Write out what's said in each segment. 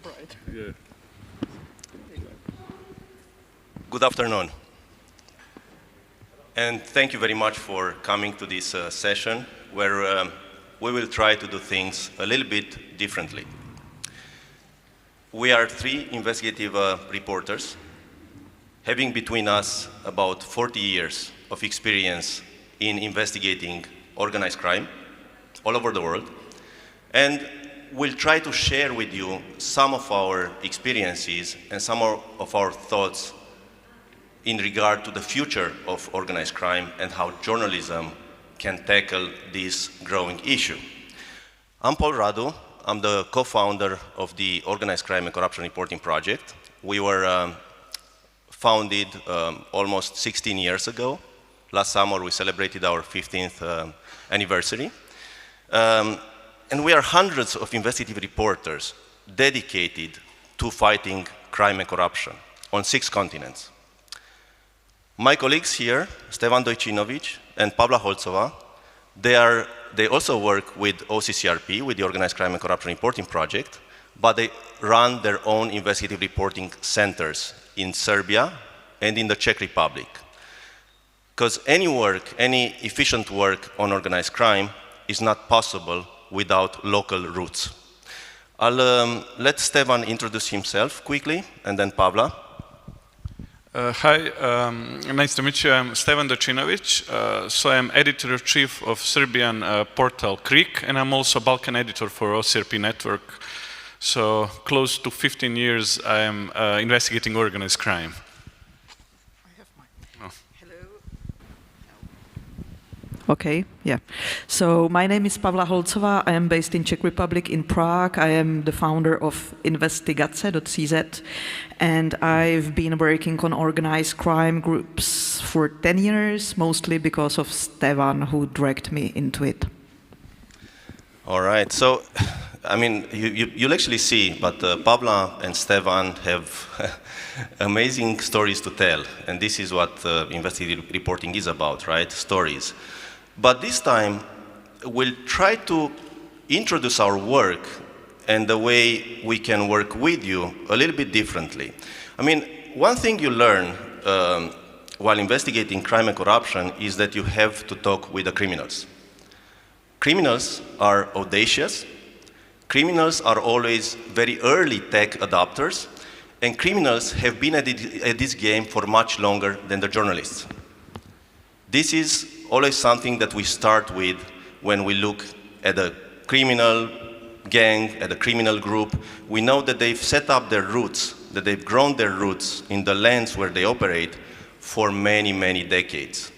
bright. Yeah. Good afternoon. And thank you very much for coming to this session where we will try to do things a little bit differently. We are three investigative reporters, having between us about 40 years of experience in investigating organized crime all over the world. And we'll try to share with you some of our experiences and some of our thoughts in regard to the future of organized crime and how journalism can tackle this growing issue. I'm Paul Radu. I'm the co-founder of the Organized Crime and Corruption Reporting Project. We were founded almost 16 years ago. Last summer we celebrated our 15th anniversary. And we are hundreds of investigative reporters dedicated to fighting crime and corruption on 6 continents. My colleagues here, Stevan Dojcinovic and Pablo Holzova, they also work with OCCRP, with the Organized Crime and Corruption Reporting Project, but they run their own investigative reporting centers in Serbia and in the Czech Republic. Because any efficient work on organized crime is not possible without local roots. I'll let Stevan introduce himself quickly, and then Pavla. Hi, nice to meet you. I'm Stevan Dojcinovic. So I'm editor-in-chief of Serbian portal Krik, and I'm also Balkan editor for OCCRP network. So close to 15 years I am investigating organized crime. Okay, yeah. So my name is Pavla Holzova. I am based in Czech Republic in Prague. I am the founder of Investigace.cz, and I've been working on organized crime groups for 10 years, mostly because of Stevan, who dragged me into it. All right, so, I mean, you'll actually see, but Pavla and Stevan have amazing stories to tell, and this is what investigative reporting is about, right? Stories. But this time, we'll try to introduce our work and the way we can work with you a little bit differently. I mean, one thing you learn while investigating crime and corruption is that you have to talk with the criminals. Criminals are audacious. Criminals are always very early tech adopters, and criminals have been at this game for much longer than the journalists. This is always something that we start with when we look at a criminal gang, at a criminal group. We know that they've set up their roots, that they've grown their roots in the lands where they operate for many, many decades.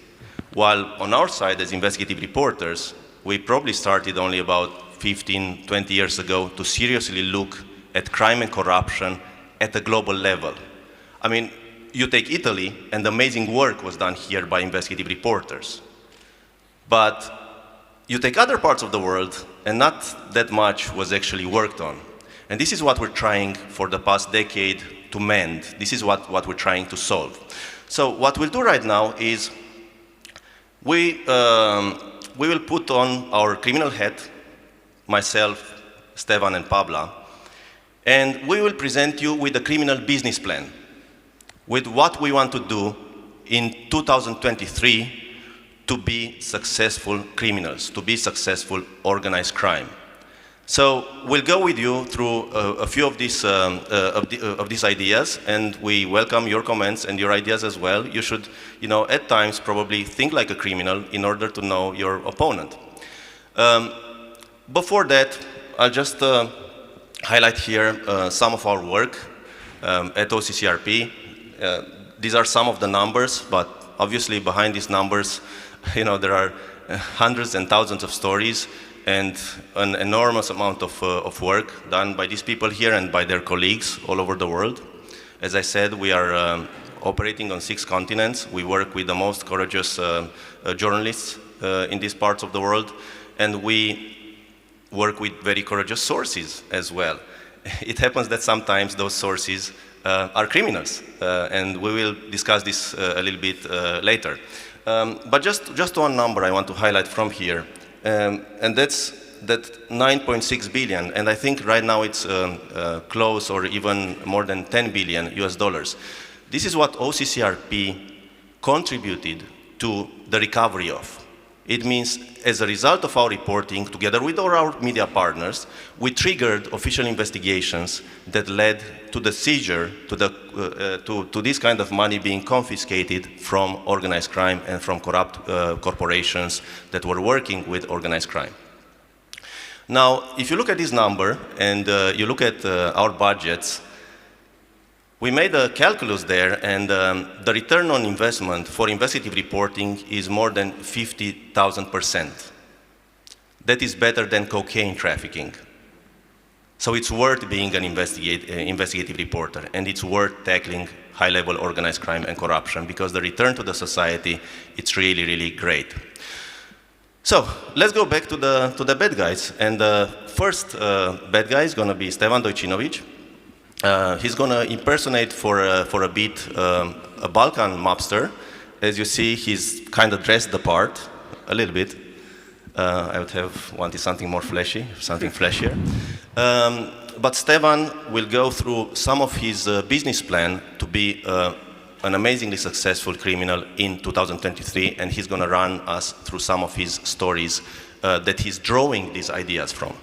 While on our side, as investigative reporters, we probably started only about 15, 20 years ago to seriously look at crime and corruption at a global level. I mean, you take Italy, and amazing work was done here by investigative reporters. But you take other parts of the world, and not that much was actually worked on. And this is what we're trying for the past decade to mend. This is what we're trying to solve. So what we'll do right now is we will put on our criminal hat, myself, Stevan, and Pavla, and we will present you with a criminal business plan, with what we want to do in 2023 to be successful criminals, to be successful organized crime. So we'll go with you through a few of these ideas, and we welcome your comments and your ideas as well. You should, at times probably think like a criminal in order to know your opponent. Before that, I'll just highlight here some of our work at OCCRP. These are some of the numbers, but obviously behind these numbers, there are hundreds and thousands of stories and an enormous amount of work done by these people here and by their colleagues all over the world. As I said, we are operating on 6 continents. We work with the most courageous journalists in these parts of the world, and we work with very courageous sources as well. It happens that sometimes those sources are criminals, and we will discuss this a little bit later. But just one number I want to highlight from here, and that's that 9.6 billion, and I think right now it's close or even more than 10 billion US dollars. This is what OCCRP contributed to the recovery of. It means, as a result of our reporting, together with our media partners, we triggered official investigations that led to the seizure, to this kind of money being confiscated from organized crime and from corrupt corporations that were working with organized crime. Now, if you look at this number and you look at our budgets, we made a calculus there, and the return on investment for investigative reporting is more than 50,000%. That is better than cocaine trafficking. So it's worth being an investigative reporter, and it's worth tackling high-level organized crime and corruption, because the return to the society, it's really, really great. So let's go back to the bad guys. And the first bad guy is going to be Stevan Dojcinovic. He's going to impersonate for a bit a Balkan mobster. As you see, he's kind of dressed the part a little bit. I would have wanted something more flashy, something flashier. But Stevan will go through some of his business plan to be an amazingly successful criminal in 2023, and he's going to run us through some of his stories that he's drawing these ideas from.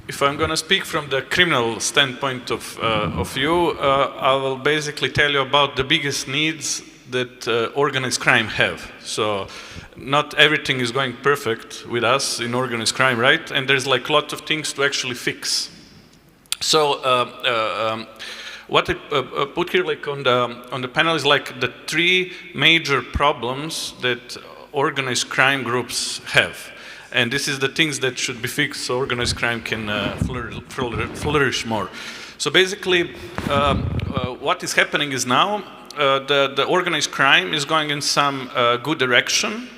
If I'm going to speak from the criminal standpoint of view, I will basically tell you about the biggest needs that organized crime have. So not everything is going perfect with us in organized crime, right? And there's like a lot of things to actually fix. So what I put here like on the panel is like the three major problems that organized crime groups have. And this is the things that should be fixed so organized crime can flourish more. So basically, what is happening is now the organized crime is going in some good direction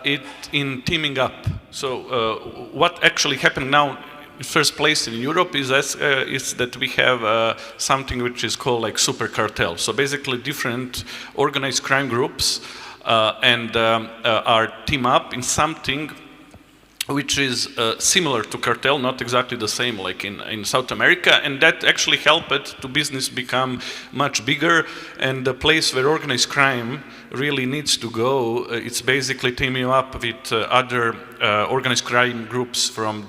in teaming up. So what actually happened now in first place in Europe is that we have something which is called like super cartel. So basically different organized crime groups are team up in something which is similar to cartel, not exactly the same like in South America, and that actually helped to business become much bigger, and the place where organized crime really needs to go, it's basically teaming up with other organized crime groups from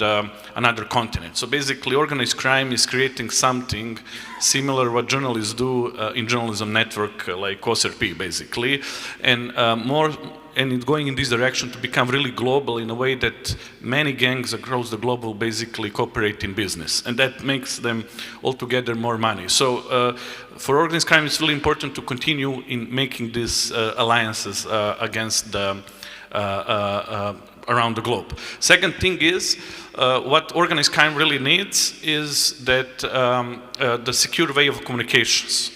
another continent. So basically organized crime is creating something similar what journalists do in journalism network like OCCRP basically, and it's going in this direction to become really global in a way that many gangs across the globe will basically cooperate in business. And that makes them altogether more money. So for organized crime, it's really important to continue in making these alliances against around the globe. Second thing is, what organized crime really needs is that the secure way of communications.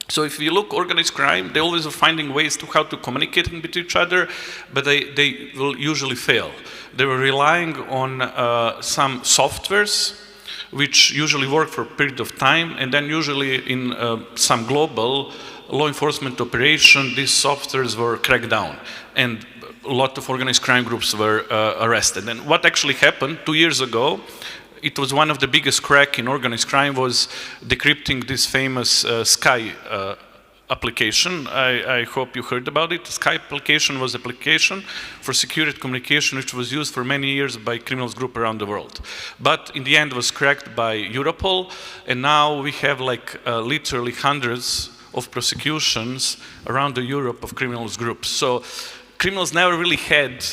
So if you look organized crime, they always are finding ways to how to communicate with each other, but they will usually fail. They were relying on some softwares, which usually work for a period of time, and then usually in some global law enforcement operation, these softwares were cracked down, and a lot of organized crime groups were arrested. And what actually happened 2 years ago, it was one of the biggest crack in organized crime was decrypting this famous Sky application. I hope you heard about it. The Sky application was an application for security communication which was used for many years by criminals groups around the world. But in the end was cracked by Europol, and now we have like literally hundreds of prosecutions around the Europe of criminals groups. So criminals never really had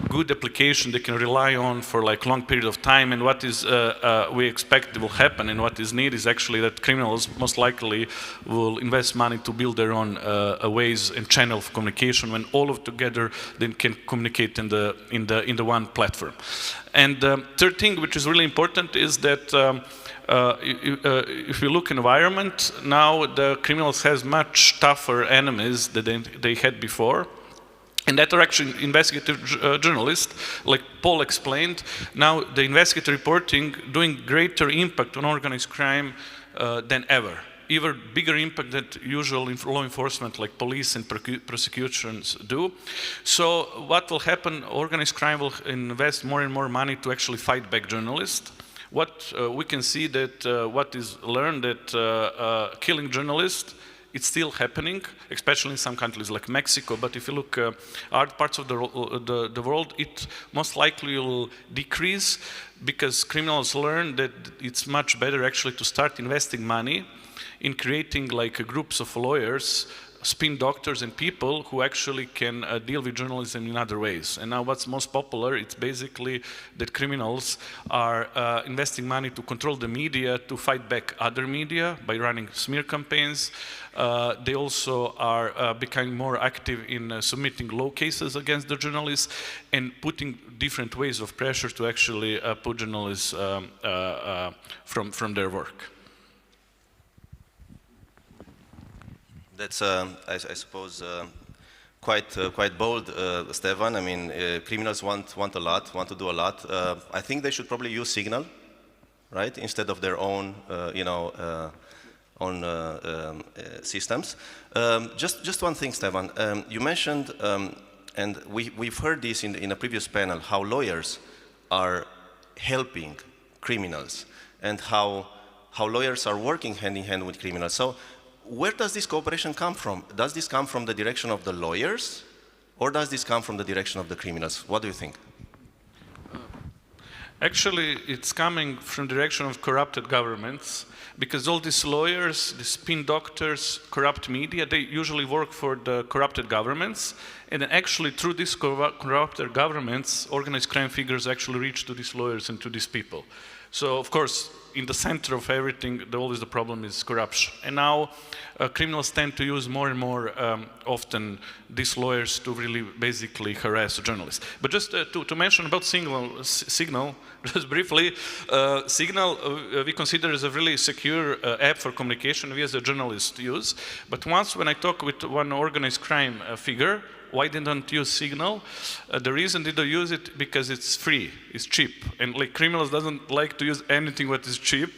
good application they can rely on for like long period of time, and what is we expect will happen and what is needed is actually that criminals most likely will invest money to build their own ways and channel of communication when all of together they can communicate in the one platform. And third thing which is really important is that if you look environment, now the criminals has much tougher enemies than they had before. And that are actually investigative journalists, like Paul explained. Now the investigative reporting doing greater impact on organized crime than ever. even bigger impact than usual law enforcement like police and prosecutions do. So what will happen, organized crime will invest more and more money to actually fight back journalists. What we can see that what is learned that killing journalists, it's still happening, especially in some countries like Mexico. But if you look at other parts of the world, it most likely will decrease because criminals learn that it's much better actually to start investing money in creating like groups of lawyers, spin doctors and people who actually can deal with journalism in other ways. And now what's most popular, it's basically that criminals are investing money to control the media, to fight back other media by running smear campaigns. They also are becoming more active in submitting law cases against the journalists and putting different ways of pressure to actually put journalists from their work. That's, I suppose, quite bold, Stevan. I mean, criminals want a lot, want to do a lot. I think they should probably use Signal, right, instead of their own, systems. Just one thing, Stevan. You mentioned, and we've heard this in a previous panel, how lawyers are helping criminals and how lawyers are working hand in hand with criminals. So, where does this cooperation come from? Does this come from the direction of the lawyers, or does this come from the direction of the criminals? What do you think? Actually, it's coming from the direction of corrupted governments, because all these lawyers, the spin doctors, corrupt media, they usually work for the corrupted governments, and then actually through these corrupted governments, organized crime figures actually reach to these lawyers and to these people. So, of course, in the center of everything, always the problem is corruption. And now criminals tend to use more and more often these lawyers to really basically harass journalists. But just to mention about Signal, just briefly, Signal we consider as a really secure app for communication we as a journalist use. But once when I talk with one organized crime figure, why didn't use Signal? The reason they don't use it because it's free, it's cheap, and like criminals doesn't like to use anything what is cheap.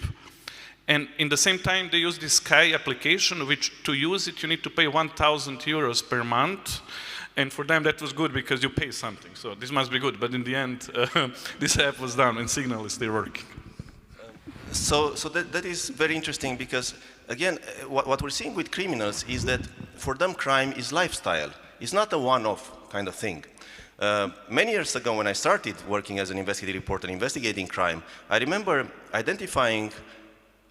And in the same time, they use this Sky application, which to use it you need to pay 1,000 euros per month. And for them that was good because you pay something. So this must be good. But in the end, this app was done, and Signal is still working. So that is very interesting because again, what we're seeing with criminals is that for them crime is lifestyle. It's not a one-off kind of thing. Many years ago when I started working as an investigative reporter investigating crime, I remember identifying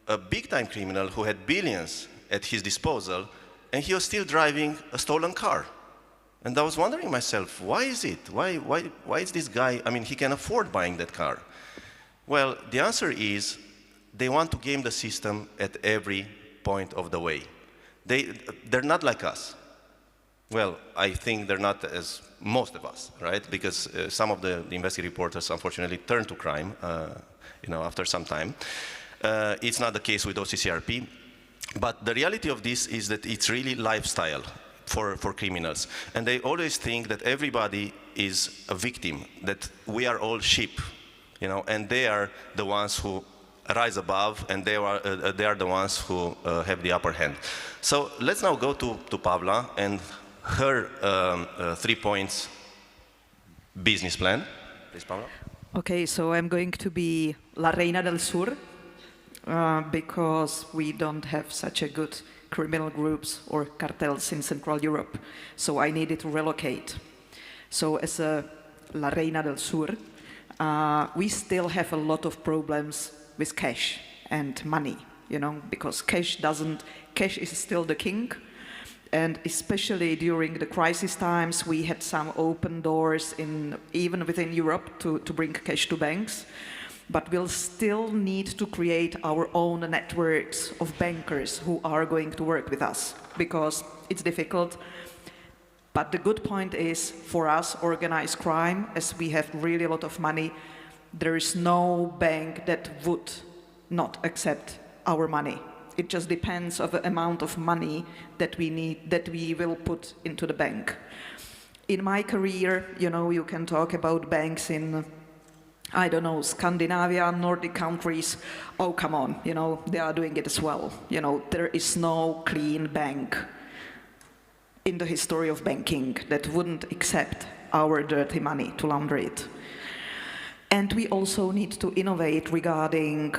a big-time criminal who had billions at his disposal, and he was still driving a stolen car. And I was wondering myself, why is it? Why is this guy, I mean, he can afford buying that car. Well, the answer is they want to game the system at every point of the way. They're not like us. Well, I think they're not as most of us, right? Because some of the investigative reporters, unfortunately, turn to crime, after some time. It's not the case with OCCRP. But the reality of this is that it's really lifestyle for criminals. And they always think that everybody is a victim, that we are all sheep, and they are the ones who rise above, and they are the ones who have the upper hand. So let's now go to Pavla and her 3 points business plan. Please, Pavla. Okay, so I'm going to be La Reina del Sur because we don't have such a good criminal groups or cartels in Central Europe. So I needed to relocate. So as a La Reina del Sur, we still have a lot of problems with cash and money, because cash is still the king. And especially during the crisis times, we had some open doors even within Europe to bring cash to banks. But we'll still need to create our own networks of bankers who are going to work with us, because it's difficult. But the good point is, for us, organized crime, as we have really a lot of money, there is no bank that would not accept our money. It just depends on the amount of money that we will put into the bank. In my career, you can talk about banks in I don't know, Scandinavia, Nordic countries, oh, come on, you know, they are doing it as well. You know, there is no clean bank in the history of banking that wouldn't accept our dirty money to launder it. And we also need to innovate regarding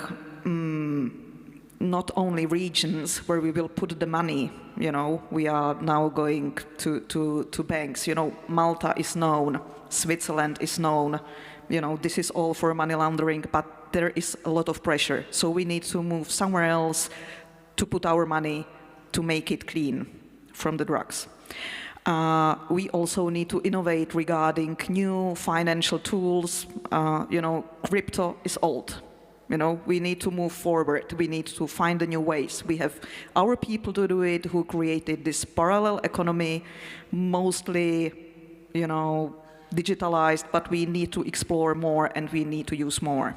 not only regions where we will put the money. You know, we are now going to banks. You know, Malta is known, Switzerland is known. You know, this is all for money laundering, but there is a lot of pressure. So we need to move somewhere else to put our money to make it clean from the drugs. We also need to innovate regarding new financial tools. You know, crypto is old. You know, we need to move forward. We need to find the new ways. We have our people to do it who created this parallel economy, mostly, you know, digitalized, but we need to explore more and we need to use more.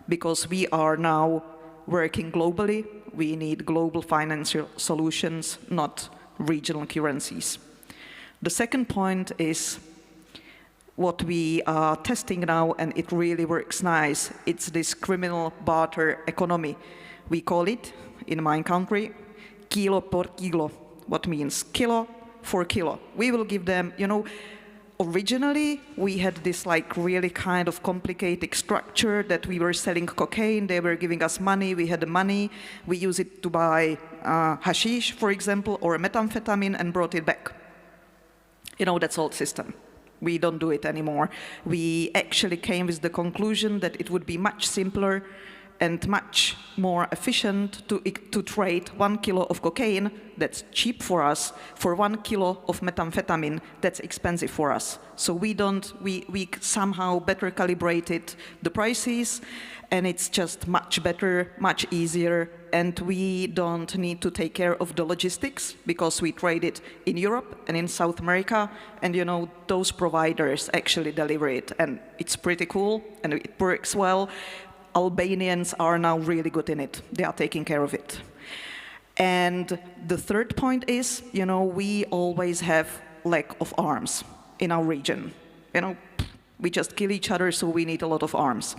Because we are now working globally, we need global financial solutions, not regional currencies. The second point is what we are testing now, and it really works nice. It's this criminal barter economy. We call it, in my country, kilo por kilo, what means kilo for kilo. We will give them, you know, originally we had this like really kind of complicated structure that we were selling cocaine, they were giving us money, we had the money, we use it to buy hashish, for example, or methamphetamine and brought it back. You know, that's old system. We don't do it anymore. We actually came with the conclusion that it would be much simpler and much more efficient to trade 1 kilo of cocaine, that's cheap for us, for 1 kilo of methamphetamine, that's expensive for us. So we somehow better calibrated the prices, and it's just much better, much easier, and we don't need to take care of the logistics because we trade it in Europe and in South America, and you know, those providers actually deliver it, and it's pretty cool, and it works well. Albanians are now really good in it. They are taking care of it. And the third point is, you know, we always have lack of arms in our region. You know, we just kill each other, so we need a lot of arms.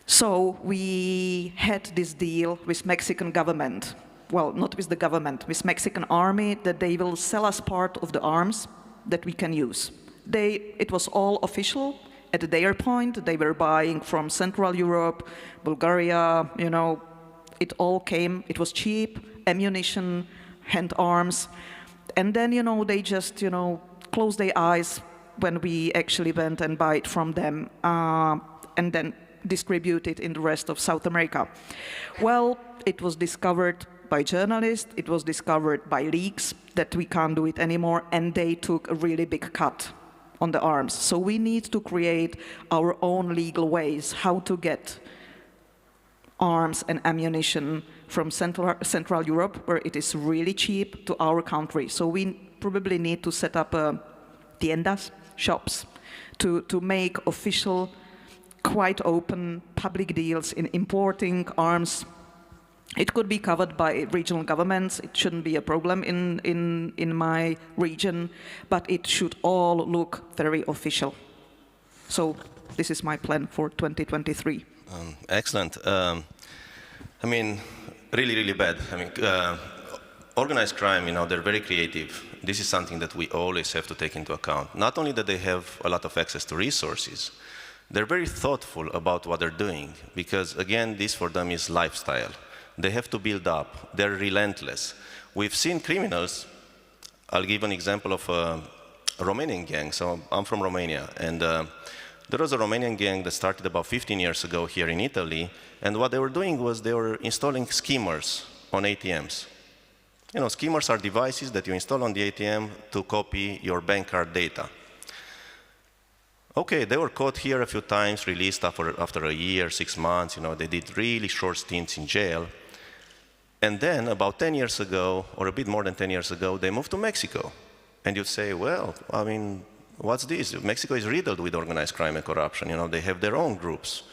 So we had this deal with Mexican government. Well, not with the government, with Mexican army, that they will sell us part of the arms that we can use. It was all official. At their point, they were buying from Central Europe, Bulgaria, you know, it all came, it was cheap, ammunition, hand arms, and then, you know, they just, you know, closed their eyes when we actually went and buy it from them, and then distribute it in the rest of South America. Well, it was discovered by journalists, it was discovered by leaks that we can't do it anymore, and they took a really big cut on the arms. So we need to create our own legal ways how to get arms and ammunition from Central Europe, where it is really cheap, to our country. So we probably need to set up tiendas, shops, to make official, quite open public deals in importing arms. It could be covered by regional governments. It shouldn't be a problem in my region, but it should all look very official. So this is my plan for 2023. Excellent. I mean, really, really bad. I mean, organized crime, you know, they're very creative. This is something that we always have to take into account. Not only that they have a lot of access to resources, they're very thoughtful about what they're doing, because again, this for them is lifestyle. They have to build up. They're relentless. We've seen criminals. I'll give an example of a Romanian gang. So I'm from Romania, and there was a Romanian gang that started about 15 years ago here in Italy, and what they were doing was they were installing skimmers on ATMs. You know, skimmers are devices that you install on the ATM to copy your bank card data. Okay, they were caught here a few times, released after a year, 6 months, you know, they did really short stints in jail. And then, about 10 years ago, or a bit more than 10 years ago, they moved to Mexico. And you'd say, well, I mean, what's this? Mexico is riddled with organized crime and corruption, you know, they have their own groups.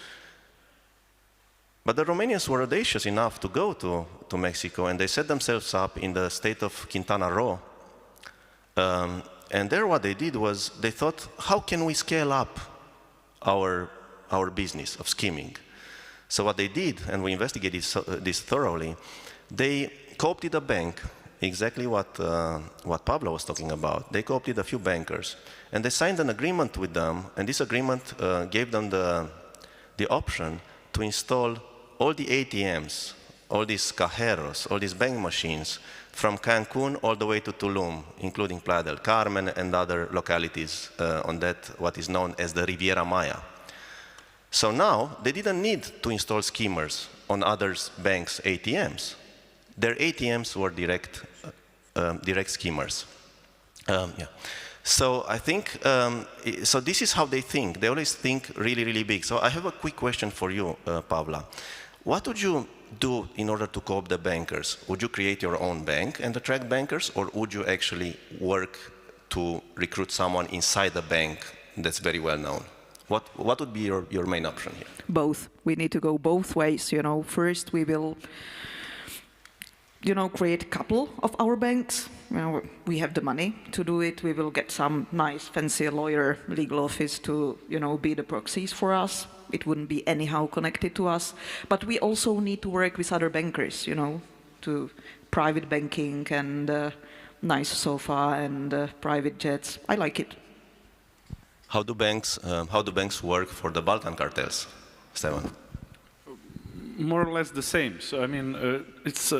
But the Romanians were audacious enough to go to Mexico, and they set themselves up in the state of Quintana Roo. And there what they did was, they thought, how can we scale up our our business of scheming. So what they did, and we investigated this thoroughly, they co-opted a bank, exactly what Pablo was talking about. They co-opted a few bankers, and they signed an agreement with them, and this agreement gave them the option to install all the ATMs, all these cajeros, all these bank machines, from Cancun all the way to Tulum, including Playa del Carmen and other localities on that, what is known as the Riviera Maya. So now, they didn't need to install schemers on other banks' ATMs. Their ATMs were direct schemers. Yeah. So I think, so this is how they think. They always think really, really big. So I have a quick question for you, Pavla. What would you do in order to co-opt the bankers? Would you create your own bank and attract bankers, or would you actually work to recruit someone inside the bank that's very well known? What would be your main option here? Both. We need to go both ways. You know, first we will, you know, create a couple of our banks. You know, we have the money to do it. We will get some nice, fancy lawyer, legal office to, you know, be the proxies for us. It wouldn't be anyhow connected to us. But we also need to work with other bankers, you know, to private banking and nice sofa and private jets. I like it. How do banks work for the Balkan cartels, Stevan? More or less the same. So I mean, it's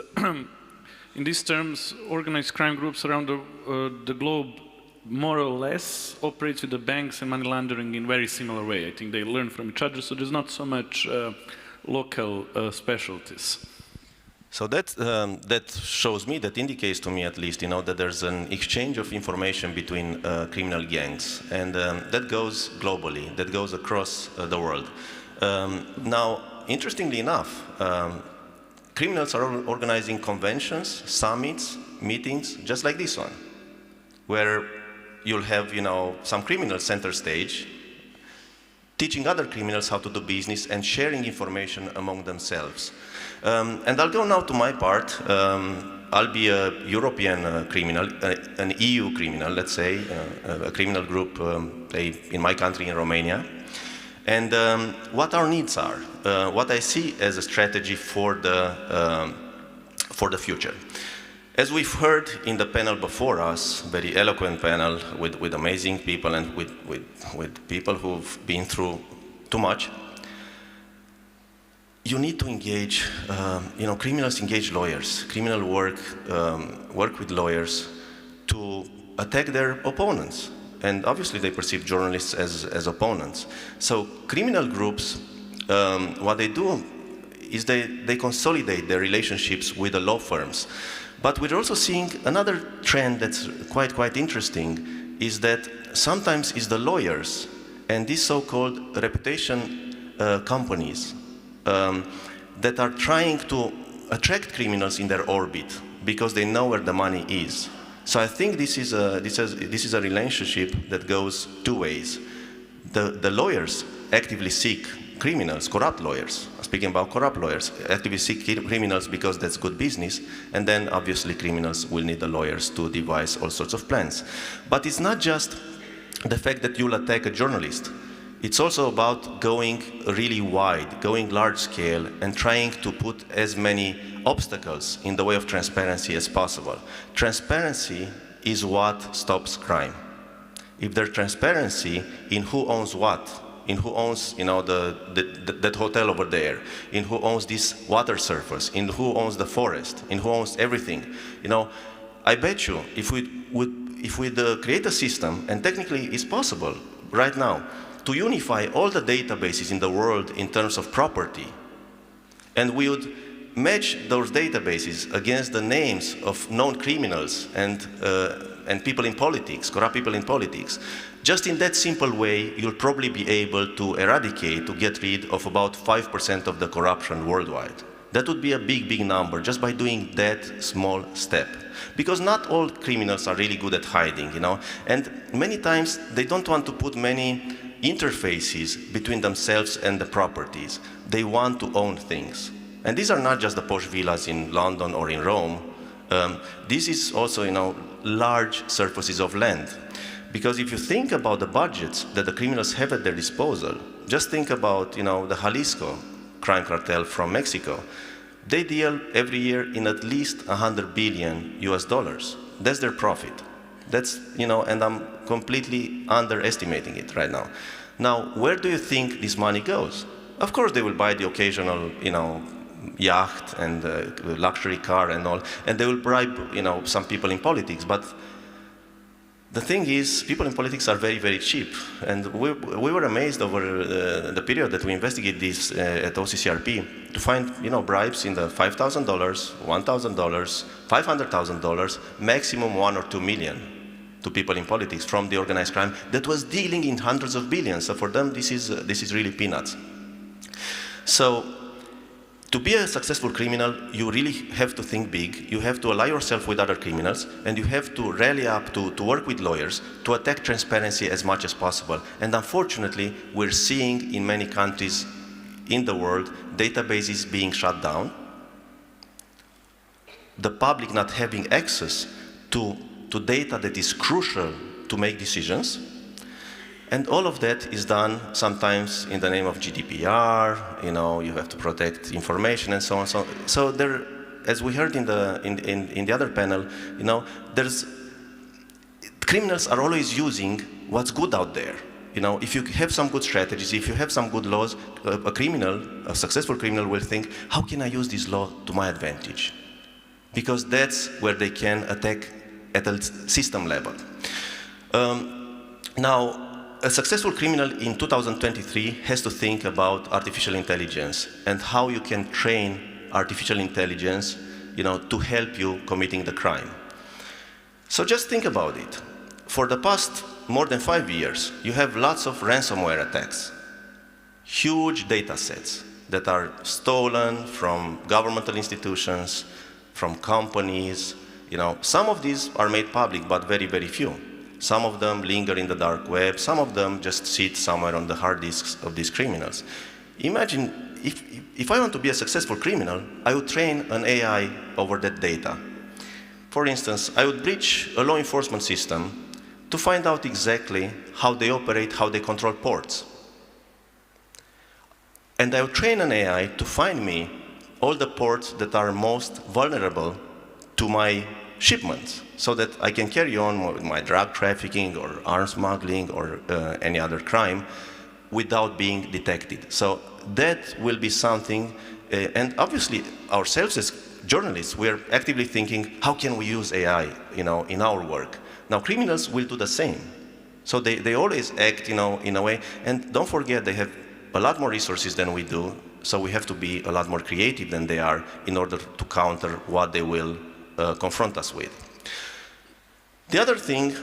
in these terms, organized crime groups around the globe more or less operate with the banks and money laundering in very similar way. I think they learn from each other, so there's not so much local specialties. So that shows me, that indicates to me at least, you know, that there's an exchange of information between criminal gangs, and that goes globally, that goes across the world. Now, interestingly enough, criminals are organizing conventions, summits, meetings, just like this one, where you'll have, you know, some criminals center stage, teaching other criminals how to do business and sharing information among themselves. And I'll go now to my part. I'll be a European criminal, an EU criminal, let's say, a criminal group in my country, in Romania. And what our needs are, what I see as a strategy for the future. As we've heard in the panel before us, very eloquent panel with amazing people and with people who've been through too much, you need to engage, you know, criminals engage lawyers. Criminal work with lawyers to attack their opponents. And obviously they perceive journalists as opponents. So criminal groups, what they do is they consolidate their relationships with the law firms. But we're also seeing another trend that's quite interesting, is that sometimes it's the lawyers and these so-called reputation companies that are trying to attract criminals in their orbit because they know where the money is. So I think this is a relationship that goes two ways. The lawyers actively seek criminals, corrupt lawyers, speaking about corrupt lawyers, actively seek criminals because that's good business, and then obviously criminals will need the lawyers to devise all sorts of plans. But it's not just the fact that you'll attack a journalist. It's also about going really wide, going large scale, and trying to put as many obstacles in the way of transparency as possible. Transparency is what stops crime. If there's transparency in who owns what, in who owns, you know, that hotel over there, in who owns this water surface, in who owns the forest, in who owns everything, you know, I bet you if we'd create a system, and technically it's possible right now, to unify all the databases in the world in terms of property, and we would match those databases against the names of known criminals and people in politics, corrupt people in politics. Just in that simple way, you'll probably be able to eradicate, to get rid of about 5% of the corruption worldwide. That would be a big number just by doing that small step. Because not all criminals are really good at hiding, you know, and many times they don't want to put many interfaces between themselves and the properties. They want to own things. And these are not just the posh villas in London or in Rome. This is also, you know, large surfaces of land. Because if you think about the budgets that the criminals have at their disposal, just think about, the Jalisco crime cartel from Mexico. They deal every year in at least 100 billion US dollars. That's their profit. That's, and I'm completely underestimating it right now. Now, where do you think this money goes? Of course, they will buy the occasional, yacht and luxury car and all, and they will bribe, some people in politics. But the thing is, people in politics are very, very cheap. And we were amazed over the period that we investigate this at OCCRP to find, bribes in the $5,000, $1,000, $500,000, maximum 1 or 2 million to people in politics from the organized crime that was dealing in hundreds of billions. So for them, this is really peanuts. So to be a successful criminal, you really have to think big. You have to ally yourself with other criminals, and you have to rally up to work with lawyers to attack transparency as much as possible. And unfortunately, we're seeing in many countries in the world databases being shut down, the public not having access to data that is crucial to make decisions. And all of that is done sometimes in the name of GDPR, you have to protect information and so on. So there, as we heard in the other panel, criminals are always using what's good out there. If you have some good strategies, if you have some good laws, a successful criminal will think, how can I use this law to my advantage? Because that's where they can attack at a system level. Now, a successful criminal in 2023 has to think about artificial intelligence and how you can train artificial intelligence, to help you committing the crime. So just think about it. For the past more than 5 years, you have lots of ransomware attacks, huge data sets that are stolen from governmental institutions, from companies. Some of these are made public, but very, very few. Some of them linger in the dark web. Some of them just sit somewhere on the hard disks of these criminals. Imagine if I want to be a successful criminal, I would train an AI over that data. For instance, I would breach a law enforcement system to find out exactly how they operate, how they control ports. And I would train an AI to find me all the ports that are most vulnerable to my shipments, so that I can carry on with my drug trafficking or arms smuggling or any other crime without being detected. So that will be something, and obviously ourselves as journalists, we're actively thinking, how can we use AI, in our work? Now criminals will do the same. So they always act, in a way, and don't forget they have a lot more resources than we do, so we have to be a lot more creative than they are in order to counter what they will confront us with. The other thing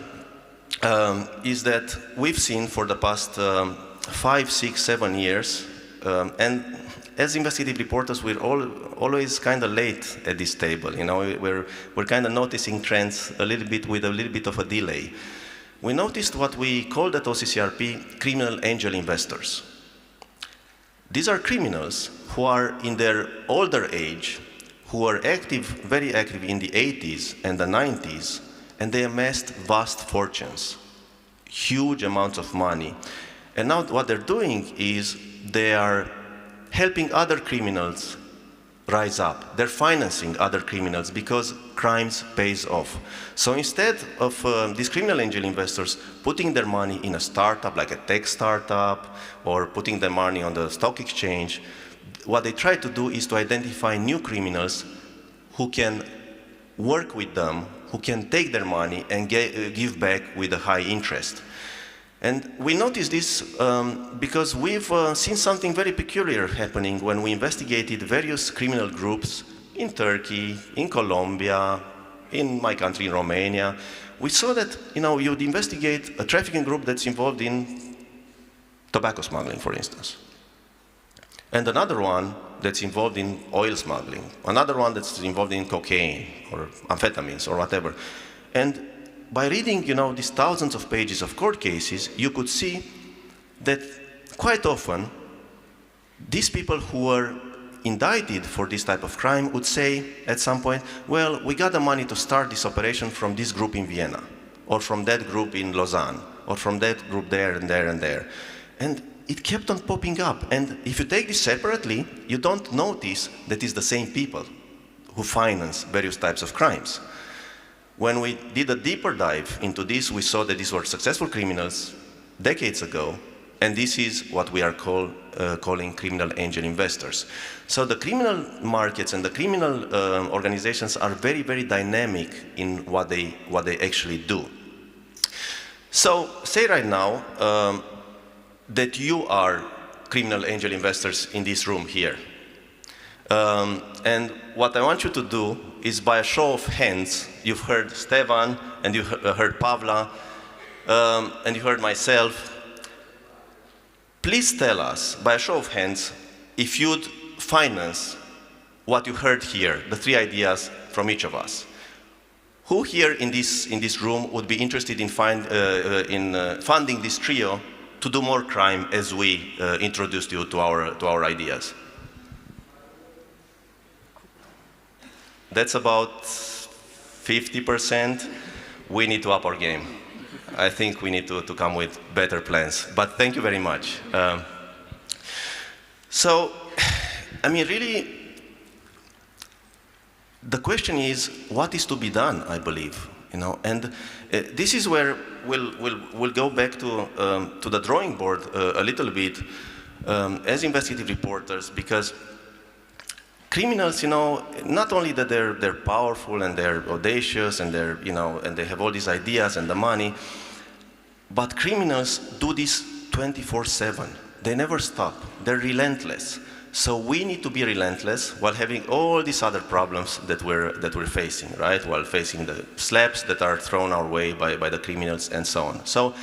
is that we've seen for the past 5, 6, 7 years, and as investigative reporters, we're always kind of late at this table. We're kind of noticing trends a little bit with a little bit of a delay. We noticed what we called at OCCRP criminal angel investors. These are criminals who are in their older age, who were very active in the 80s and the 90s, and they amassed vast fortunes, huge amounts of money. And now what they're doing is they are helping other criminals rise up. They're financing other criminals because crimes pays off. So instead of these criminal angel investors putting their money in a startup, like a tech startup, or putting their money on the stock exchange, what they try to do is to identify new criminals who can work with them, who can take their money and give back with a high interest. And we noticed this because we've seen something very peculiar happening when we investigated various criminal groups in Turkey, in Colombia, in my country, in Romania. We saw that, you'd investigate a trafficking group that's involved in tobacco smuggling, for instance. And another one that's involved in oil smuggling. Another one that's involved in cocaine or amphetamines or whatever. And by reading, these thousands of pages of court cases, you could see that quite often, these people who were indicted for this type of crime would say at some point, well, we got the money to start this operation from this group in Vienna, or from that group in Lausanne, or from that group there and there and there. And it kept on popping up. And if you take this separately, you don't notice that it's the same people who finance various types of crimes. When we did a deeper dive into this, we saw that these were successful criminals decades ago, and this is what we are calling criminal angel investors. So the criminal markets and the criminal organizations are very, very dynamic in what they actually do. So say right now that you are criminal angel investors in this room here. And what I want you to do is, by a show of hands, you've heard Stevan, and you heard Pavla, and you heard myself. Please tell us, by a show of hands, if you'd finance what you heard here, the three ideas from each of us. Who here in this room would be interested in funding this trio to do more crime as we introduced you to our ideas? That's about 50%. We need to up our game. I think we need to come with better plans. But thank you very much. So, I mean, really, the question is, what is to be done, I believe, you know? And this is where we'll go back to the drawing board a little bit as investigative reporters, because criminals, you know, not only that they're powerful and they're audacious and they're, you know, and they have all these ideas and the money, but criminals do this 24/7. They never stop. They're relentless. So we need to be relentless while having all these other problems that we're facing, right? While facing the slaps that are thrown our way by the criminals and so on. So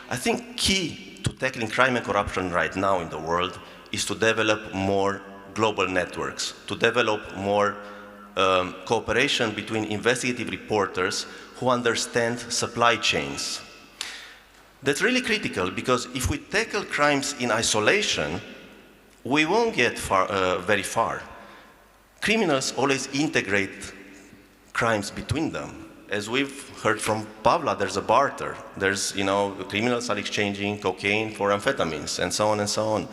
I think key to tackling crime and corruption right now in the world is to develop more global networks, to develop more cooperation between investigative reporters who understand supply chains. That's really critical, because if we tackle crimes in isolation, we won't get very far. Criminals always integrate crimes between them. As we've heard from Pavla, there's a barter. There's, you know, criminals are exchanging cocaine for amphetamines, and so on and so on.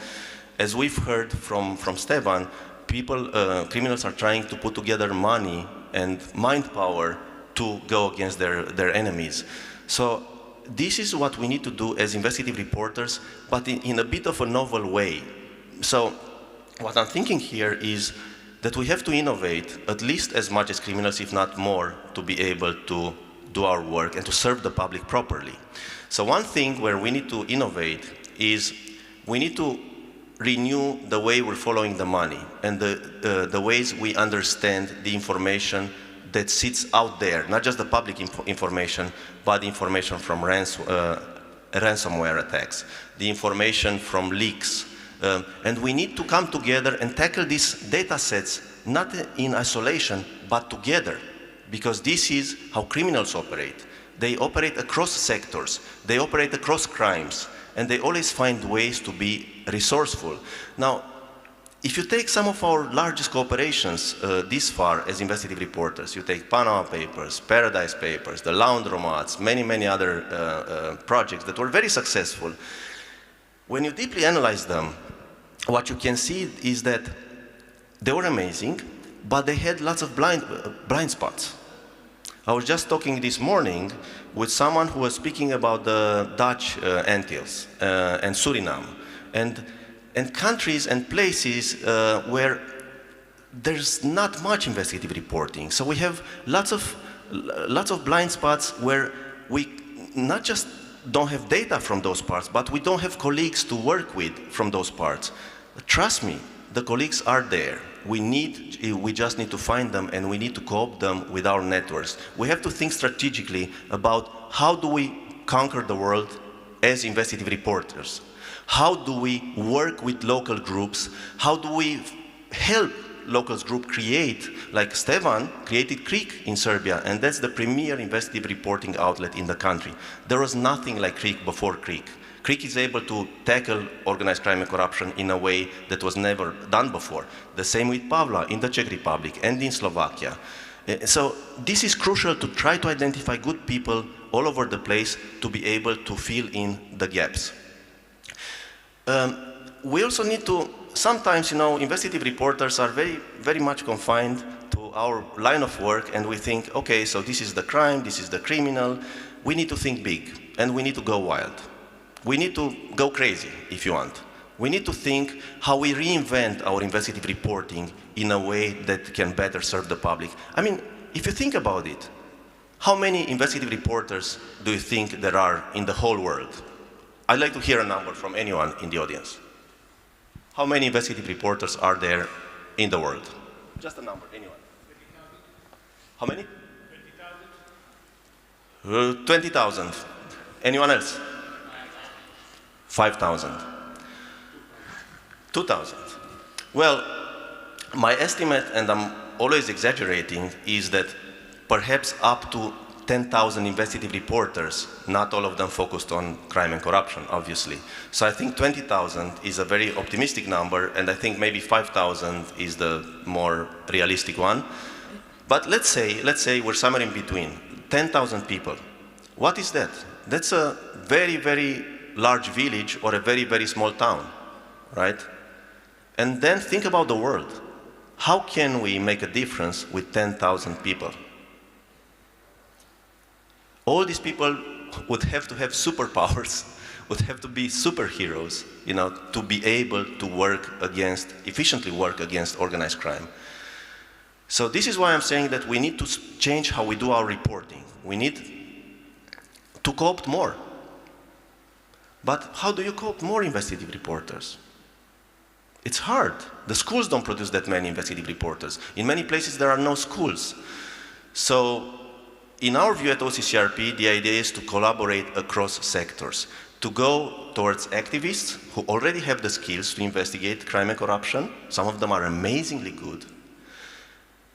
As we've heard from Stevan, criminals are trying to put together money and mind power to go against their enemies. So this is what we need to do as investigative reporters, but in a bit of a novel way. So what I'm thinking here is that we have to innovate at least as much as criminals, if not more, to be able to do our work and to serve the public properly. So one thing where we need to innovate is we need to renew the way we're following the money and the ways we understand the information that sits out there, not just the public information, but the information from ransomware attacks, the information from leaks. And we need to come together and tackle these data sets, not in isolation, but together, because this is how criminals operate. They operate across sectors, they operate across crimes, and they always find ways to be resourceful. Now, if you take some of our largest cooperations this far as investigative reporters, you take Panama Papers, Paradise Papers, the Laundromats, many other projects that were very successful. When you deeply analyze them, what you can see is that they were amazing, but they had lots of blind spots. I was just talking this morning with someone who was speaking about the Dutch Antilles and Suriname, and countries and places where there's not much investigative reporting. So we have lots of blind spots where we not just don't have data from those parts, but we don't have colleagues to work with from those parts. But trust me, the colleagues are there. We just need to find them, and we need to co-opt them with our networks. We have to think strategically about how do we conquer the world as investigative reporters? How do we work with local groups? How do we help local groups create, like Stevan created CRIC in Serbia, and that's the premier investigative reporting outlet in the country. There was nothing like CRIC before CRIC. CRIC is able to tackle organized crime and corruption in a way that was never done before. The same with Pavla in the Czech Republic and in Slovakia. So this is crucial to try to identify good people all over the place to be able to fill in the gaps. we also need to, sometimes, investigative reporters are very much confined to our line of work, and we think, okay, so this is the crime, this is the criminal. We need to think big, and we need to go wild. We need to go crazy, if you want. We need to think how we reinvent our investigative reporting in a way that can better serve the public. I mean, if you think about it, how many investigative reporters do you think there are in the whole world? I'd like to hear a number from anyone in the audience. How many investigative reporters are there in the world? Just a number, anyone. 20,000. How many? 20,000. 20,000. Anyone else? 5,000. 2,000. Well, my estimate, and I'm always exaggerating, is that perhaps up to 10,000 investigative reporters, not all of them focused on crime and corruption, obviously. So I think 20,000 is a very optimistic number, and I think maybe 5,000 is the more realistic one. But let's say we're somewhere in between. 10,000 people. What is that? That's a very large village or a very small town, right? And then think about the world. How can we make a difference with 10,000 people? All these people would have to have superpowers, would have to be superheroes, to be able to efficiently work against organized crime. So this is why I'm saying that we need to change how we do our reporting. We need to co-opt more. But how do you co-opt more investigative reporters? It's hard. The schools don't produce that many investigative reporters. In many places there are no schools. So in our view at OCCRP, the idea is to collaborate across sectors, to go towards activists who already have the skills to investigate crime and corruption. Some of them are amazingly good.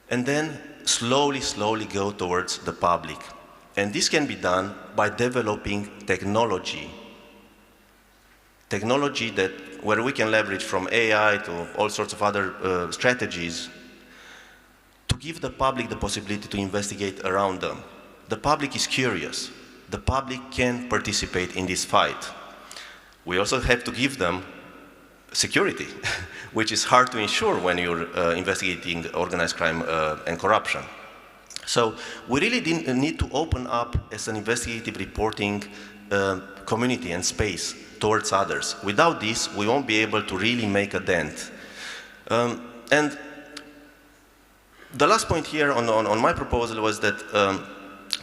And then slowly go towards the public. And this can be done by developing technology where we can leverage from AI to all sorts of other strategies to give the public the possibility to investigate around them. The public is curious. The public can participate in this fight. We also have to give them security, which is hard to ensure when you're investigating organized crime and corruption. So we really need to open up as an investigative reporting community and space towards others. Without this, we won't be able to really make a dent. And the last point here on my proposal was that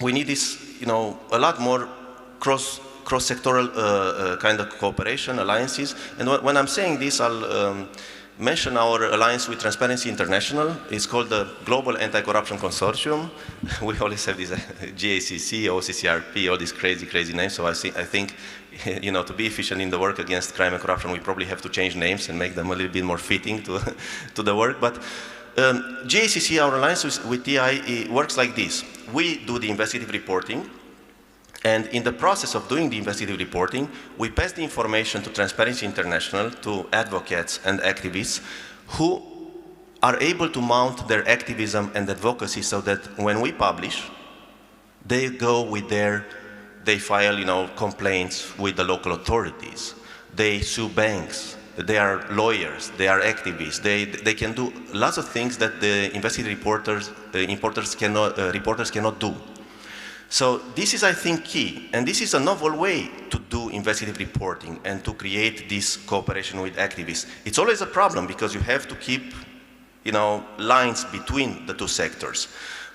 we need this, a lot more cross-sectoral kind of cooperation, alliances. And when I'm saying this, I'll mention our alliance with Transparency International. It's called the Global Anti-Corruption Consortium. We always have these GACC, OCCRP, all these crazy names. So I think, to be efficient in the work against crime and corruption, we probably have to change names and make them a little bit more fitting to the work. But GACC, our alliance with TI, works like this. We do the investigative reporting, and in the process of doing the investigative reporting, we pass the information to Transparency International, to advocates and activists who are able to mount their activism and advocacy so that when we publish, they go with they file, complaints with the local authorities. They sue banks. They are lawyers. They are activists. They can do lots of things that the investigative reporters cannot do. So this is, I think, key, and this is a novel way to do investigative reporting and to create this cooperation with activists. It's always a problem because you have to keep, lines between the two sectors.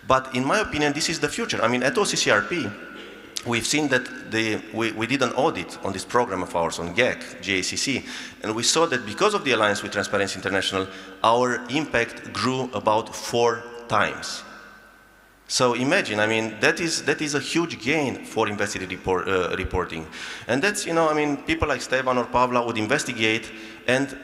But in my opinion, this is the future. I mean, at OCCRP, we've seen that we did an audit on this program of ours, on GACC, and we saw that because of the alliance with Transparency International, our impact grew about 4 times. So imagine, that is a huge gain for investigative reporting. And that's, people like Stevan or Pavla would investigate, and,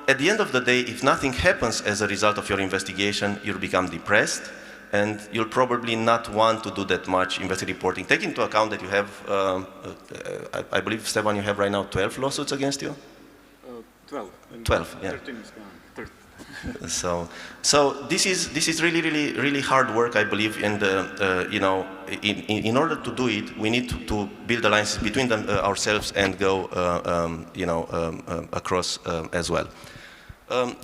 at the end of the day, if nothing happens as a result of your investigation, you'll become depressed, and you'll probably not want to do that much investigative reporting. Take into account that you have, I believe, Stevan, you have right now 12 lawsuits against you? 12. 12, yeah. 13 is gone. So this is really hard work, I believe, and you know, in order to do it, we need to build alliances between ourselves and go you know, across as well.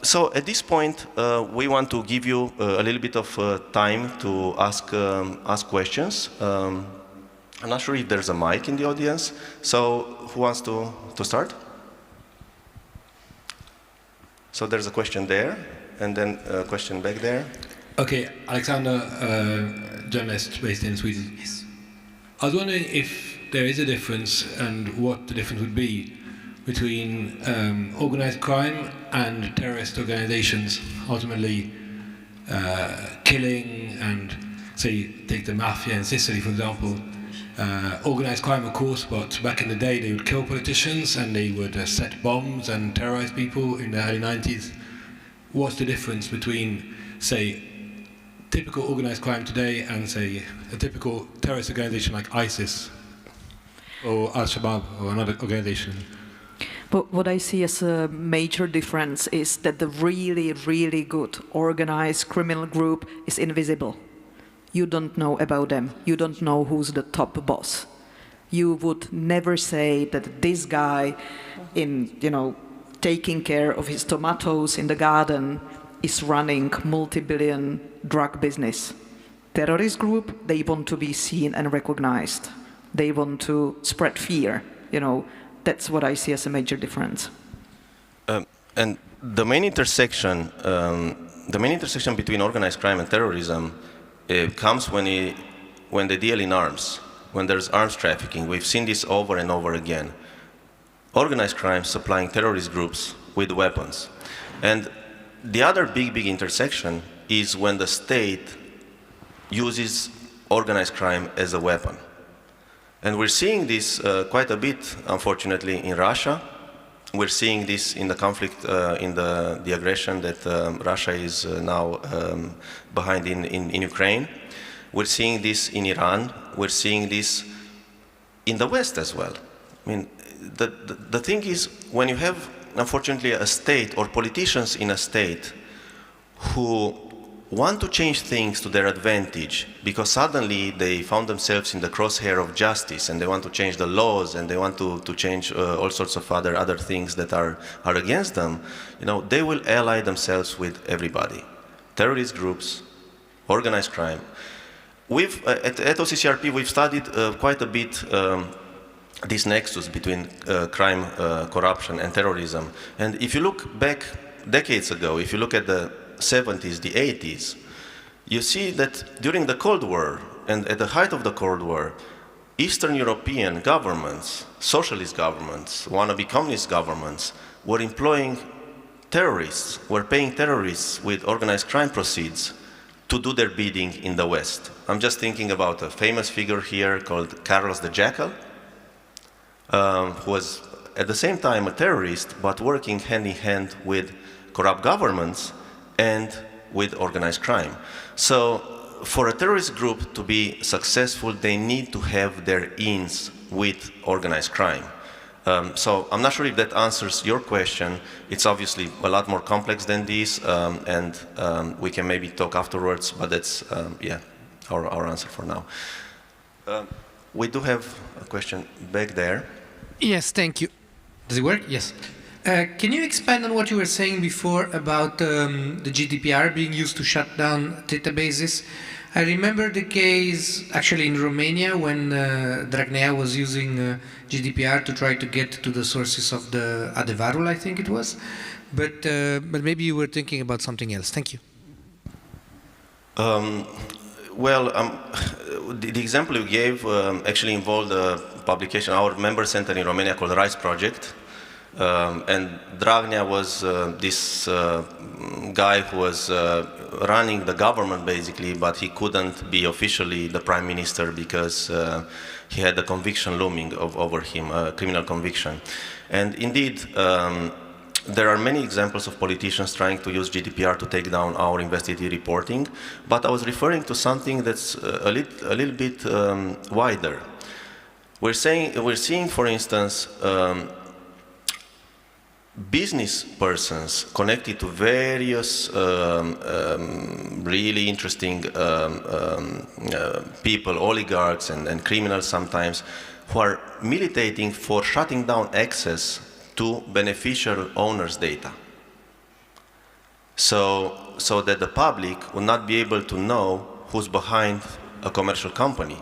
So at this point, we want to give you a little bit of time to ask questions. I'm not sure if there's a mic in the audience. So who wants to start? So there's a question there, and then a question back there. Okay, Alexander, journalist based in Sweden. Yes. I was wondering if there is a difference and what the difference would be between organized crime and terrorist organizations, ultimately killing and, say, take the mafia in Sicily, for example. Organized crime, of course, but back in the day they would kill politicians and they would set bombs and terrorize people in the early 90s. What's the difference between, say, typical organized crime today and, say, a typical terrorist organization like ISIS or Al-Shabaab or another organization? But what I see as a major difference is that the really good organized criminal group is invisible. You don't know about them. You don't know who's the top boss. You would never say that this guy in, you know, taking care of his tomatoes in the garden is running multi-billion drug business. Terrorist group, they want to be seen and recognized. They want to spread fear. You know, that's what I see as a major difference. And the main intersection between organized crime and terrorism comes when they deal in arms, when there's arms trafficking. We've seen this over and over again. Organized crime supplying terrorist groups with weapons. And the other big intersection is when the state uses organized crime as a weapon. And we're seeing this quite a bit, unfortunately, in Russia. We're seeing this in the conflict, in the aggression that Russia is now behind in Ukraine. We're seeing this in Iran. We're seeing this in the West as well. I mean, the thing is, when you have, unfortunately, a state or politicians in a state who want to change things to their advantage because suddenly they found themselves in the crosshair of justice and they want to change the laws and they want to change all sorts of other things that are against them, you know, they will ally themselves with everybody. Terrorist groups, organized crime. We've, at OCCRP, we've studied quite a bit this nexus between crime, corruption and terrorism. And if you look back decades ago, if you look at the 70s, the 80s, you see that during the Cold War and at the height of the Cold War, Eastern European governments, socialist governments, wannabe communist governments, were employing terrorists, were paying terrorists with organized crime proceeds to do their bidding in the West. I'm just thinking about a famous figure here called Carlos the Jackal, who was at the same time a terrorist, but working hand in hand with corrupt governments and with organized crime. So for a terrorist group to be successful, they need to have their ins with organized crime. So I'm not sure if that answers your question. It's obviously a lot more complex than this, and we can maybe talk afterwards, but that's, yeah, our answer for now. We do have a question back there. Yes, thank you. Does it work? Yes. Can you expand on what you were saying before about the GDPR being used to shut down databases? I remember the case actually in Romania when Dragnea was using GDPR to try to get to the sources of the Adevărul, I think it was. But maybe you were thinking about something else. Thank you. Well, the example you gave actually involved a publication, our member center in Romania called RISE Project. And Dragnea was this guy who was running the government basically, but he couldn't be officially the prime minister because he had a conviction looming over him, a criminal conviction. And indeed, there are many examples of politicians trying to use GDPR to take down our investigative reporting, but I was referring to something that's a little bit wider. We're seeing, for instance, business persons connected to various really interesting people, oligarchs and criminals sometimes, who are militating for shutting down access to beneficial owners' data. So that the public will not be able to know who's behind a commercial company.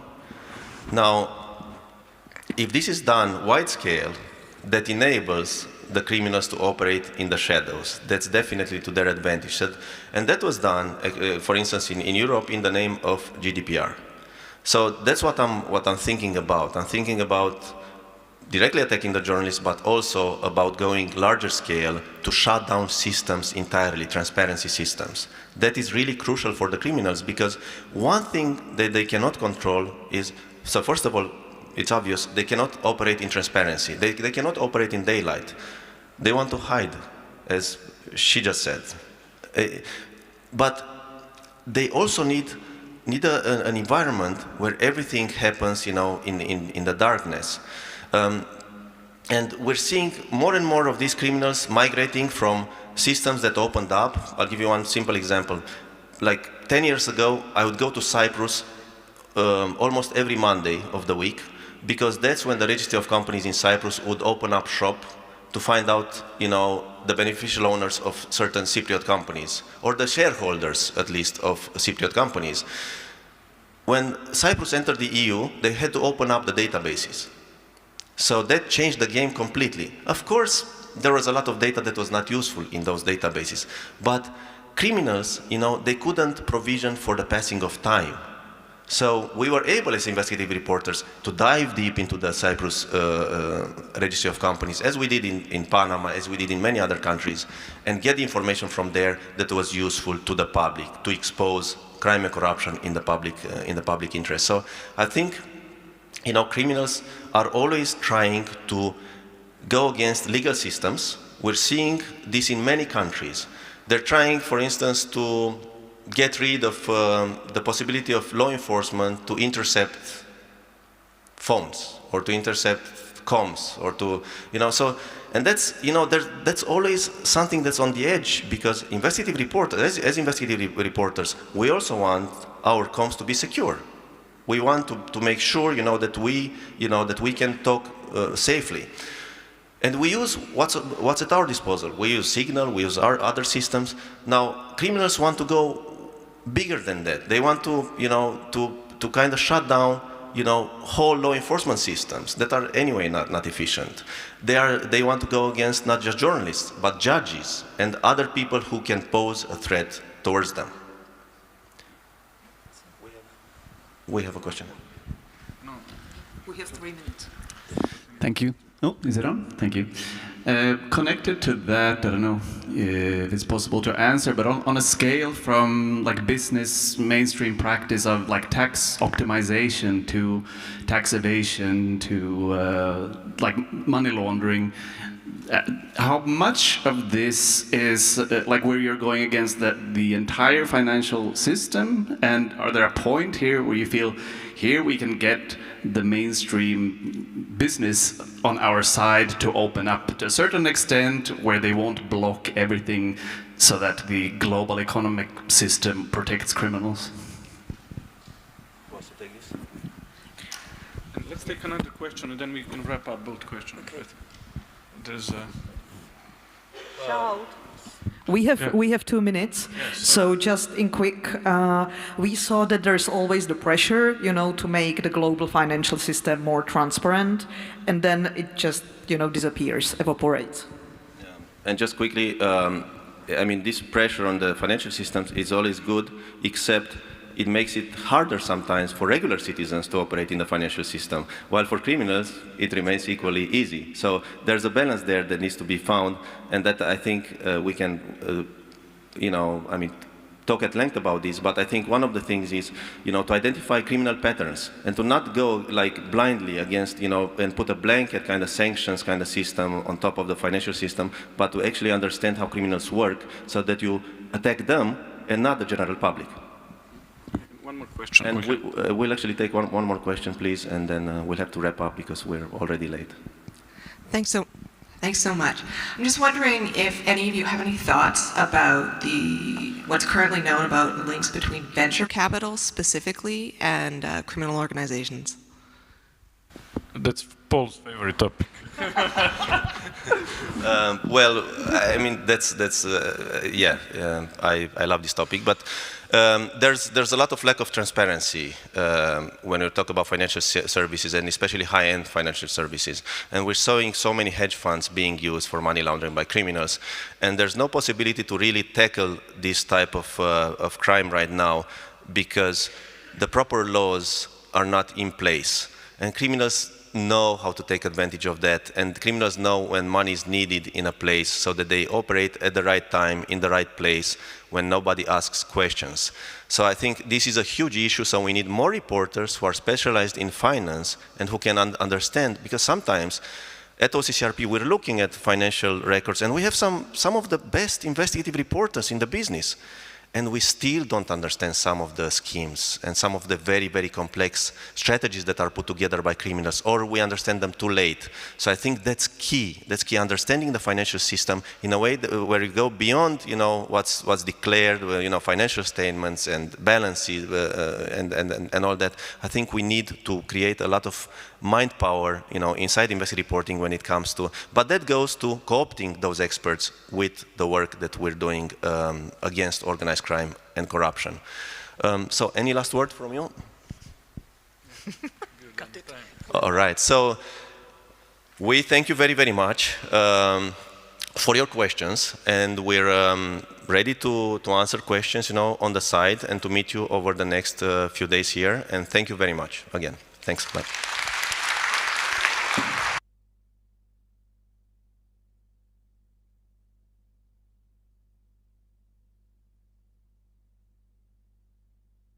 Now, if this is done wide scale, that enables the criminals to operate in the shadows. That's definitely to their advantage. And that was done, for instance, in Europe in the name of GDPR. So that's what I'm thinking about. I'm thinking about directly attacking the journalists, but also about going larger scale to shut down systems entirely, transparency systems. That is really crucial for the criminals, because one thing that they cannot control is, so first of all, it's obvious, they cannot operate in transparency. They cannot operate in daylight. They want to hide, as she just said. But they also need an environment where everything happens, in the darkness. And we're seeing more and more of these criminals migrating from systems that opened up. I'll give you one simple example. Like 10 years ago, I would go to Cyprus almost every Monday of the week, because that's when the registry of companies in Cyprus would open up shop to find out, the beneficial owners of certain Cypriot companies, or the shareholders, at least, of Cypriot companies. When Cyprus entered the EU, they had to open up the databases. So that changed the game completely. Of course, there was a lot of data that was not useful in those databases, but criminals, they couldn't provision for the passing of time. So we were able, as investigative reporters, to dive deep into the Cyprus registry of companies, as we did in Panama, as we did in many other countries, and get information from there that was useful to the public, to expose crime and corruption in the public interest. So I think, criminals are always trying to go against legal systems. We're seeing this in many countries. They're trying, for instance, to get rid of the possibility of law enforcement to intercept phones or to intercept comms or to, and that's, that's always something that's on the edge, because investigative reporters, as investigative reporters, we also want our comms to be secure. We want to make sure, that we can talk safely. And we use what's at our disposal. We use Signal, we use our other systems. Now, criminals want to go bigger than that. They want to, to kind of shut down, whole law enforcement systems that are anyway not efficient. They want to go against not just journalists, but judges and other people who can pose a threat towards them. We have a question. No. We have 3 minutes. Thank you. Oh, is it on? Thank you. Connected to that, I don't know if it's possible to answer, but on a scale from like business mainstream practice of like tax optimization to tax evasion to like money laundering, how much of this is like where you're going against the entire financial system? And are there a point here where you feel here we can get the mainstream business on our side to open up to a certain extent where they won't block everything so that the global economic system protects criminals? And let's take another question and then we can wrap up both questions. Okay. There's a... We have 2 minutes, so just in quick, we saw that there's always the pressure, to make the global financial system more transparent, and then it just, disappears, evaporates. Yeah. And just quickly, this pressure on the financial systems is always good, except it makes it harder sometimes for regular citizens to operate in the financial system, while for criminals, it remains equally easy. So there's a balance there that needs to be found, and that I think we can, talk at length about this, but I think one of the things is, to identify criminal patterns and to not go like blindly against, and put a blanket kind of sanctions kind of system on top of the financial system, but to actually understand how criminals work so that you attack them and not the general public. One more question. And we'll actually take one more question, please, and then we'll have to wrap up because we're already late. Thanks. So, Thanks so much. I'm just wondering if any of you have any thoughts about what's currently known about links between venture capital specifically and criminal organizations. That's Paul's favorite topic. Well, I mean, I love this topic, but there's a lot of lack of transparency when we talk about financial services, and especially high-end financial services. And we're seeing so many hedge funds being used for money laundering by criminals, and there's no possibility to really tackle this type of crime right now because the proper laws are not in place, and criminals know how to take advantage of that, and criminals know when money is needed in a place so that they operate at the right time, in the right place, when nobody asks questions. So I think this is a huge issue, so we need more reporters who are specialized in finance and who can understand, because sometimes at OCCRP we're looking at financial records and we have some of the best investigative reporters in the business, and we still don't understand some of the schemes and some of the very, very complex strategies that are put together by criminals, or we understand them too late. So I think that's key. That's key, understanding the financial system in a way where you go beyond, what's declared, financial statements and balances and all that. I think we need to create a lot of mind power, inside investigative reporting when it comes to, but that goes to co-opting those experts with the work that we're doing against organized crime and corruption. So any last word from you? Got it. All right, so we thank you very, very much for your questions, and we're ready to answer questions, on the side, and to meet you over the next few days here, and thank you very much again. Thanks. Bye.